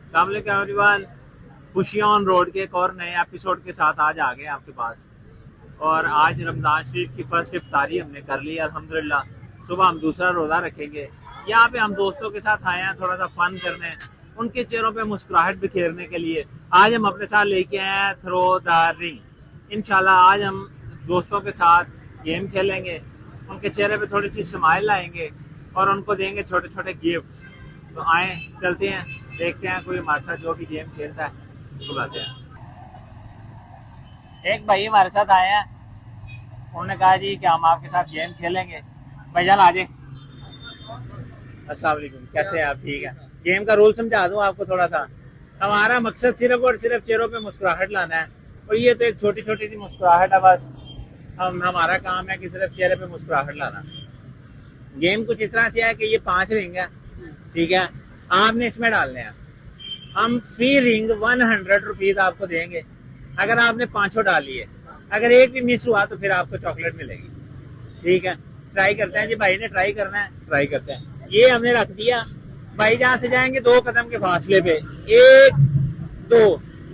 अस्सलाम वालेकुम एवरीवन। खुशियाँ ऑन रोड के एक और नए एपिसोड के साथ आज आ गए आपके पास। और आज रमज़ान शरीफ की फर्स्ट इफ्तारी हमने कर ली अल्हम्दुलिल्लाह। सुबह हम दूसरा रोज़ा रखेंगे। यहाँ पे हम दोस्तों के साथ आए हैं थोड़ा सा फन करने, उनके चेहरों पे मुस्कुराहट बिखेरने के लिए। आज हम अपने साथ लेके आए हैं थ्रो द रिंग। इंशाल्लाह आज हम दोस्तों के साथ गेम खेलेंगे, उनके चेहरे पे थोड़ी सी स्माइल लाएंगे और उनको देंगे छोटे छोटे गिफ्ट्स। तो आए चलते हैं, देखते हैं कोई हमारे साथ जो भी गेम खेलता है उसको बुलाते हैं। एक भाई हमारे साथ आए हैं, उन्होंने कहा जी कि हम आपके साथ गेम खेलेंगे। भाईजान आ जाए। अस्सलाम वालेकुम, कैसे हैं आप? ठीक है। गेम का रूल समझा दूं आपको थोड़ा सा। हमारा मकसद सिर्फ और सिर्फ चेहरों पे मुस्कुराहट लाना है, और ये तो एक छोटी छोटी सी मुस्कुराहट है बस। हमारा काम है कि सिर्फ चेहरे पे मुस्कुराहट लाना। गेम कुछ इस तरह से है कि ये 5 रिंग है, ठीक है। आपने इसमें डालने हैं। हम फी रिंग 100 रुपीज आपको देंगे अगर आपने 5 डाल लिए। अगर एक भी मिस हुआ तो फिर आपको चॉकलेट मिलेगी, ठीक है। ट्राई करते हैं जी, भाई ने ट्राई करना है, ट्राई करते हैं। ये हमने रख दिया, भाई जहाँ से जाएंगे 2 कदम के फासले पे, 1 2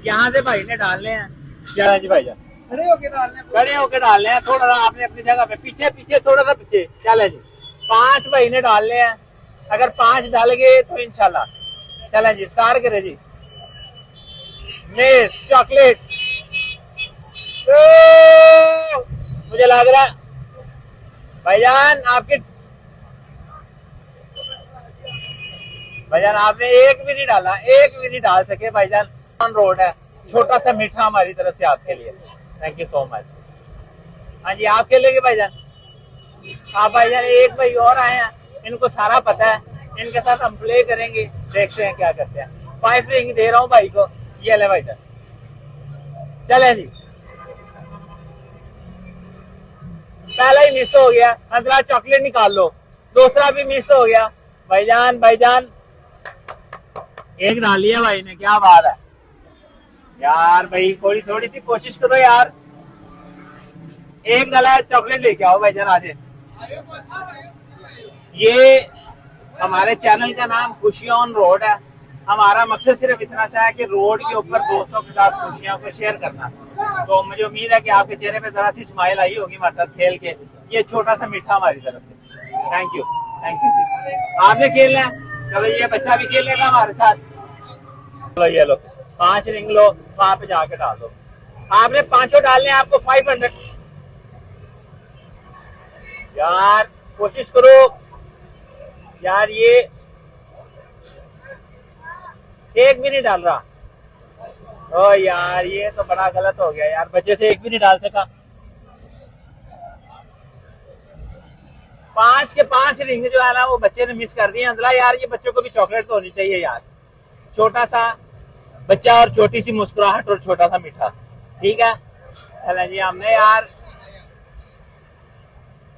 यहाँ से भाई ने डालने हैं। चला जी भाई जान, खड़े होके डालने हैं। थोड़ा सा आपने अपनी जगह पे पीछे पीछे थोड़ा सा पीछे। चले जी, 5 भाई ने डालने हैं। अगर 5 डाल गए तो इंशाल्लाह। चलें जी, स्टार्ट करें जी। Miss chocolate. मुझे लग रहा है भाईजान आपने एक भी नहीं डाला, एक भी नहीं डाल सके भाईजान। ऑन रोड है, छोटा सा मीठा हमारी तरफ से आपके लिए। Thank you so much. हाँ जी, आप खेलेंगे भाईजान? हाँ भाईजान, एक भाई और आए हैं, इनको सारा पता है, इनके साथ हम प्ले करेंगे, देखते हैं क्या करते हैं। 5 रिंग दे रहा हूँ भाई को, ये ले भाईजान। चले जी, पहला ही मिस हो गया, अगला चॉकलेट निकाल लो। दूसरा भी मिस हो गया। भाईजान भाईजान एक डाल लिया भाई ने, क्या बात है यार। भाई थोड़ी थोड़ी सी कोशिश करो यार। एक डाला है, चॉकलेट लेके आओ भाईजान आज। ये हमारे चैनल का नाम खुशियाँ ऑन रोड है। हमारा मकसद सिर्फ इतना सा है कि रोड के ऊपर दोस्तों के साथ खुशियों को शेयर करना। तो मुझे उम्मीद है कि आपके चेहरे पे जरा सी स्माइल आई होगी हमारे साथ खेल के। ये छोटा सा मीठा हमारी तरफ से। थैंक यू जी। आपने खेलना है, चलो ये बच्चा भी खेल लेगा हमारे साथ। चलो ये लो, 5 रिंग लो, वहां पे जाके डाल दो। आपने 5 डालने, आपको 500। यार कोशिश करो यार, ये एक भी नहीं डाल रहा। ओ यार, ये तो बड़ा गलत हो गया यार, बच्चे से एक भी नहीं डाल सका। 5 के 5 रिंग जो है ना, वो बच्चे ने मिस कर दिए अंदला। यार ये बच्चों को भी चॉकलेट तो होनी चाहिए यार। छोटा सा बच्चा और छोटी सी मुस्कुराहट और छोटा सा मीठा, ठीक है। चलें जी,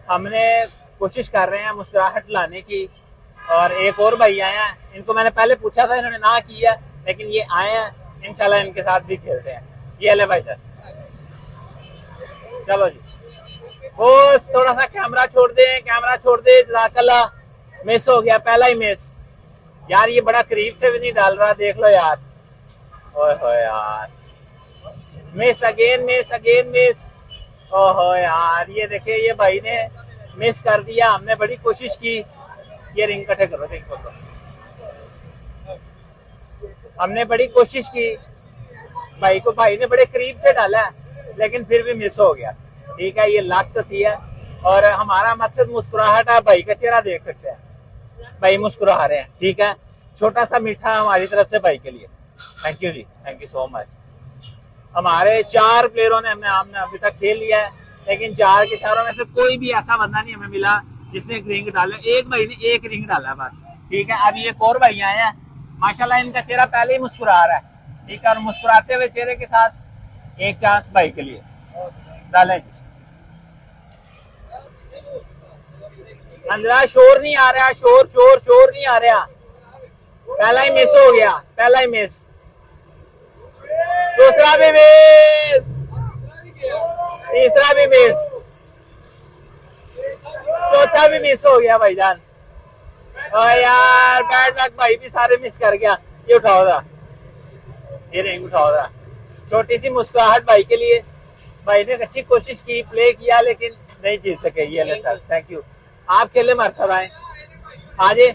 हमने कोशिश कर रहे हैं मुस्कुराहट लाने की। और एक और भाई आए हैं, इनको मैंने पहले पूछा था, इन्होंने ना की है, लेकिन ये आए हैं, इंशाल्लाह इनके साथ भी खेलते हैं। ये ले भाई सर, चलो जी। बस थोड़ा सा कैमरा छोड़ दे, कैमरा छोड़ दे, जज़ाकल्लाह। मिस हो गया, पहला ही मिस। यार ये बड़ा करीब से भी नहीं डाल रहा, देख लो यार। ओहो यार, miss again, miss again, miss. ओहो यार, ये देखिए ये भाई ने मिस कर दिया। हमने बड़ी कोशिश की। ये रिंग इकट्ठे करो, रिंग को। हमने बड़ी कोशिश की, भाई ने बड़े करीब से डाला है, लेकिन फिर भी मिस हो गया। ठीक है, ये लाख तो थी है, और हमारा मकसद मुस्कुराहट है। भाई का चेहरा देख सकते हैं, भाई मुस्कुरा रहे हैं, ठीक है। छोटा सा मीठा हमारी तरफ से भाई के लिए। Thank you ji, thank you so much. हमारे 4 प्लेयरों ने हमने अभी तक खेल लिया है, लेकिन 4 के 4 में से कोई भी ऐसा बंदा नहीं हमें मिला जिसने एक रिंग डाले। एक भाई ने एक रिंग डाला बस, ठीक है। अभी एक और भाई आए हैं, माशाल्लाह इनका चेहरा पहले ही मुस्कुरा रहा है, ठीक है। और मुस्कुराते हुए चेहरे के साथ एक चांस भाई के लिए डालें। अंदर शोर नहीं आ रहा, शोर शोर शोर नहीं आ रहा। पहला ही मिस हो गया, पहला ही मिस। दूसरा भी मिस, तीसरा भी मिस, चौथा भी मिस हो गया भाईजान। और यार बैड लक, भाई भी सारे मिस कर गया। ये उठाओ था, ये रिंग उठाओ जरा। छोटी सी मुस्कुराहट भाई के लिए। भाई ने अच्छी कोशिश की, प्ले किया, लेकिन नहीं जीत सके। ये ले सर, थैंक यू। आप खेले हमारे साथ आए, आजे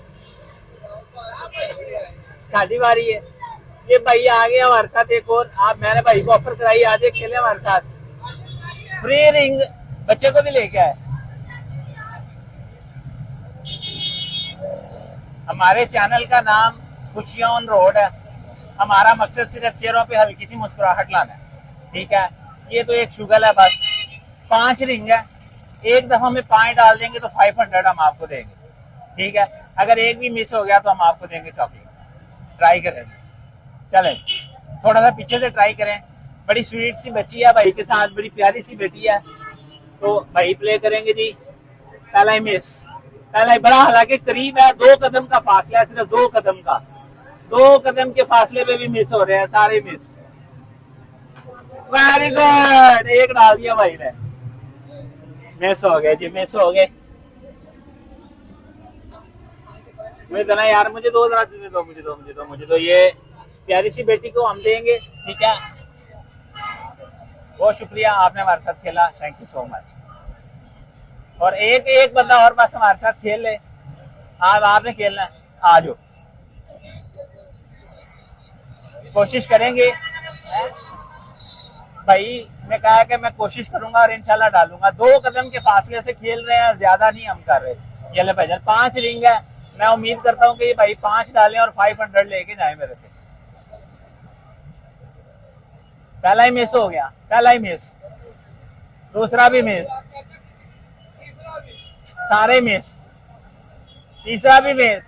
साड़ी बारी है। ये भाई आ गया हमारे साथ एक और। आप, मैंने भाई को ऑफर कराई, आजे खेले हमारे साथ। फ्री रिंग बच्चे को भी लेके आए। हमारे चैनल का नाम खुशियां ऑन रोड है। हमारा मकसद सिर्फ चेहरों पे हल्की सी मुस्कुराहट लाना है, ठीक है। ये तो एक शुगर है बस। 5 रिंग है, एक दफा में 5 डाल देंगे तो 500 हम आपको देंगे, ठीक है। अगर एक भी मिस हो गया तो हम आपको देंगे चॉकलेट। ट्राई करें, चले थोड़ा सा पीछे से ट्राई करें। बड़ी स्वीट सी बच्ची है भाई के साथ, बड़ी प्यारी सी बेटी है। तो भाई प्ले करेंगे जी। पहला ही मिस, पहला ही बड़ा, हालांकि करीब है, 2 कदम का फासला है, सिर्फ 2 कदम का। 2 कदम के फासले पे भी मिस हो रहे हैं, सारे मिस। वेरी गुड, एक डाल दिया भाई ने। मिस हो गए जी, मिस हो गए। मुझे देना यार, मुझे दो जरा, मुझे दो, मुझे दो, मुझे दो, मुझे दो। ये प्यारी सी बेटी को हम देंगे, ठीक है। बहुत शुक्रिया, आपने हमारे साथ खेला, थैंक यू सो मच। और एक बंदा और बस हमारे साथ खेल ले। आज आपने खेलना है, आ जाओ, कोशिश करेंगे। भाई ने कहा कि मैं कोशिश करूंगा और इंशाल्लाह डालूंगा। 2 कदम के फासले से खेल रहे हैं, ज्यादा नहीं हम कर रहे। ये ले भाईजान, 5 रिंग है। मैं उम्मीद करता हूँ कि ये भाई 5 डालें और 500 लेके जाए मेरे से। पहला ही मिस हो गया, पहला ही मिस, दूसरा भी मिस, सारे मिस, तीसरा भी मिस।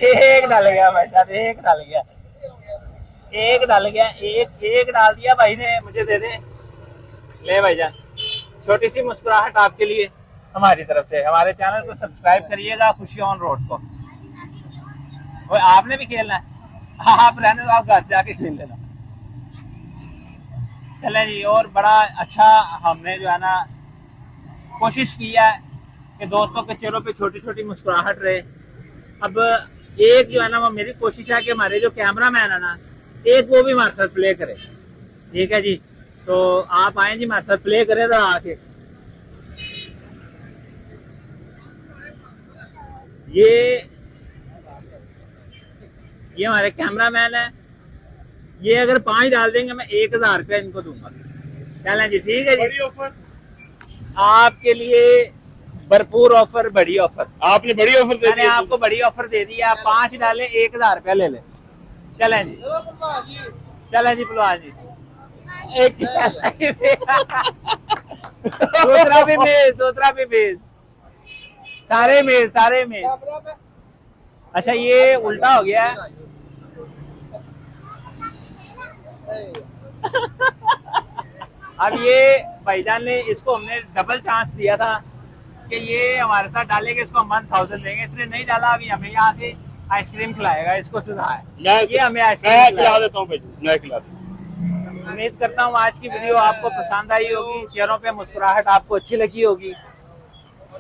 एक डाल गया भाईजान, एक डाल गया, एक डाल गया, एक डाल दिया भाई ने। मुझे दे दे, ले भाईजान, छोटी सी मुस्कुराहट आपके लिए हमारी तरफ से। हमारे चैनल को सब्सक्राइब करिएगा, खुशियां ऑन रोड को। वो आपने भी खेलना है, आप रहने दो, आप घर जाके खेल लेना। चले जी, और बड़ा अच्छा हमने जो है ना कोशिश किया है कि दोस्तों के चेहरों पे छोटी छोटी मुस्कुराहट रहे। अब एक जो है ना, वो मेरी कोशिश है कि हमारे जो कैमरा मैन है ना, एक वो भी हमारे साथ प्ले करे, ठीक है जी। तो आप आए जी, हमारे साथ प्ले करें तो आके। ये हमारे कैमरा मैन है। ये अगर 5 डाल देंगे, मैं 1000 रुपया इनको दूंगा। चलें जी, ठीक है जी। बड़ी ऑफर आपके लिए, भरपूर ऑफर, बड़ी ऑफर। आपने बड़ी ऑफर दे दी, मैंने आपको बड़ी ऑफर दे दी है। आप 5 डालें, 1000 रुपया ले लें। चलें जी, चलें जी पहलवान जी। एक दूसरा भी मेज, दूसरा भी मेज, सारे मेज, सारे मेज। अच्छा, ये उल्टा हो गया है। अब ये भाईजान ने, इसको हमने डबल चांस दिया था कि ये हमारे साथ डालेंगे, इसको हम 1000 देंगे। इसने नहीं डाला। अभी हमें यहाँ से आइसक्रीम खिलाएगा, इसको सुधा है, ये हमें आइसक्रीम खिला देता हूँ, मैं खिला देता हूँ। उम्मीद करता हूँ आज की वीडियो आपको पसंद आई होगी, चेहरों पे मुस्कुराहट आपको अच्छी लगी होगी।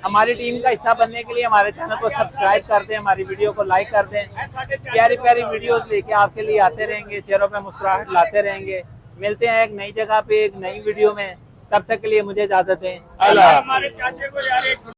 हमारी टीम का हिस्सा बनने के लिए हमारे चैनल को सब्सक्राइब कर दें, हमारी वीडियो को लाइक कर दें। प्यारी प्यारी वीडियोस लेके आपके लिए आते रहेंगे, चेहरों पे मुस्कुराहट लाते रहेंगे। मिलते हैं एक नई जगह पे, एक नई वीडियो में। तब तक के लिए मुझे इजाजत दें। अल्लाह।